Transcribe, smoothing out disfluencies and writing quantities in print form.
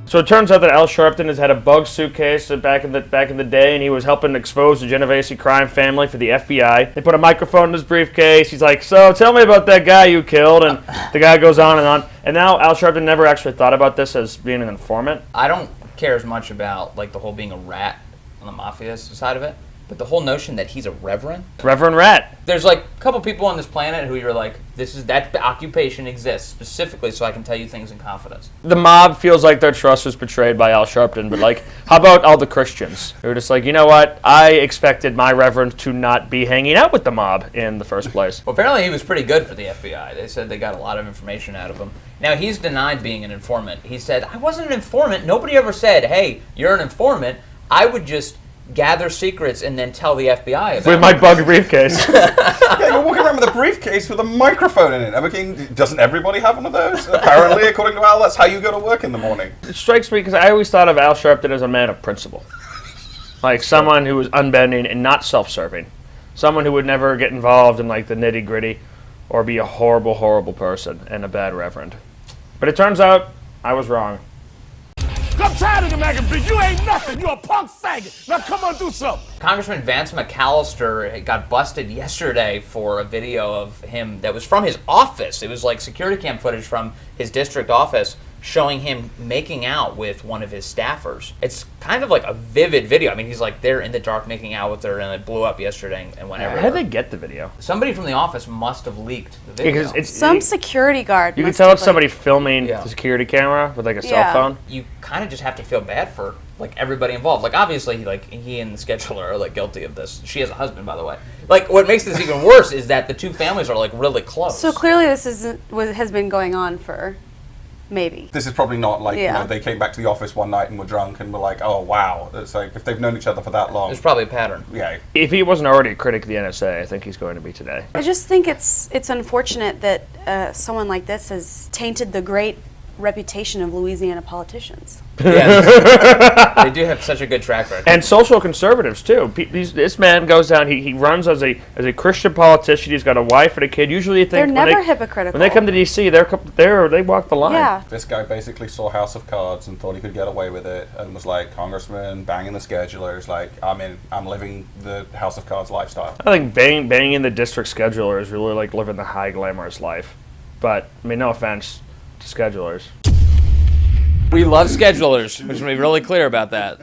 So it turns out that Al Sharpton has had a bug suitcase back in the day, and he was helping expose the Genovese crime family for the FBI. They put a microphone in his briefcase. He's like, "So tell me about that guy you killed," and the guy goes on and on. And now Al Sharpton never actually thought about this as being an informant. I don't care as much about like the whole being a rat on the mafia side of it. But the whole notion that he's a reverend? Reverend Rat. There's like a couple people on this planet who you're like, that occupation exists specifically so I can tell you things in confidence. The mob feels like their trust was betrayed by Al Sharpton, but like, how about all the Christians? They were just like, you know what? I expected my reverend to not be hanging out with the mob in the first place. Well, apparently he was pretty good for the FBI. They said they got a lot of information out of him. Now, he's denied being an informant. He said, I wasn't an informant. Nobody ever said, hey, you're an informant. I would just gather secrets and then tell the FBI about it. With my bug briefcase. Yeah, you're walking around with a briefcase with a microphone in it. I mean, doesn't everybody have one of those? Apparently, according to Al, that's how you go to work in the morning. It strikes me because I always thought of Al Sharpton as a man of principle. Like someone who was unbending and not self-serving. Someone who would never get involved in like the nitty-gritty or be a horrible, horrible person and a bad reverend. But it turns out I was wrong. I'm tired of the magazine. You ain't nothing. You a punk faggot. Now come on, do something. Congressman Vance McAllister got busted yesterday for a video of him that was from his office. It was like security cam footage from his district office showing him making out with one of his staffers. It's kind of like a vivid video. I mean, he's like there in the dark making out with her, and it blew up yesterday and went everywhere. How did they get the video? Somebody from the office must have leaked the video. Because it's, Some security guard. you can must tell have, it's somebody filming Yeah. the security camera with like a cell Yeah. phone. You kind of just have to feel bad for like everybody involved. Like obviously, he and the scheduler are like guilty of this. She has a husband, by the way. Like what makes this even worse is that the two families are like really close. So clearly, this has been going on for maybe. This is probably not like, Yeah. they came back to the office one night and were drunk and were like, oh, wow. It's like, if they've known each other for that long. There's probably a pattern. Yeah. If he wasn't already a critic of the NSA, I think he's going to be today. I just think it's unfortunate that someone like this has tainted the great reputation of Louisiana politicians. Yeah, they do have such a good track record. And social conservatives too. This man goes down. He runs as a Christian politician. He's got a wife and a kid. Usually, you think They're when never hypocritical. When they come to DC, they walk the line. Yeah. This guy basically saw House of Cards and thought he could get away with it and was like, Congressman, banging the schedulers, like, I'm living the House of Cards lifestyle. I think banging the district scheduler is really like living the high glamorous life. But I mean, no offense to schedulers. We love schedulers. We should be really clear about that.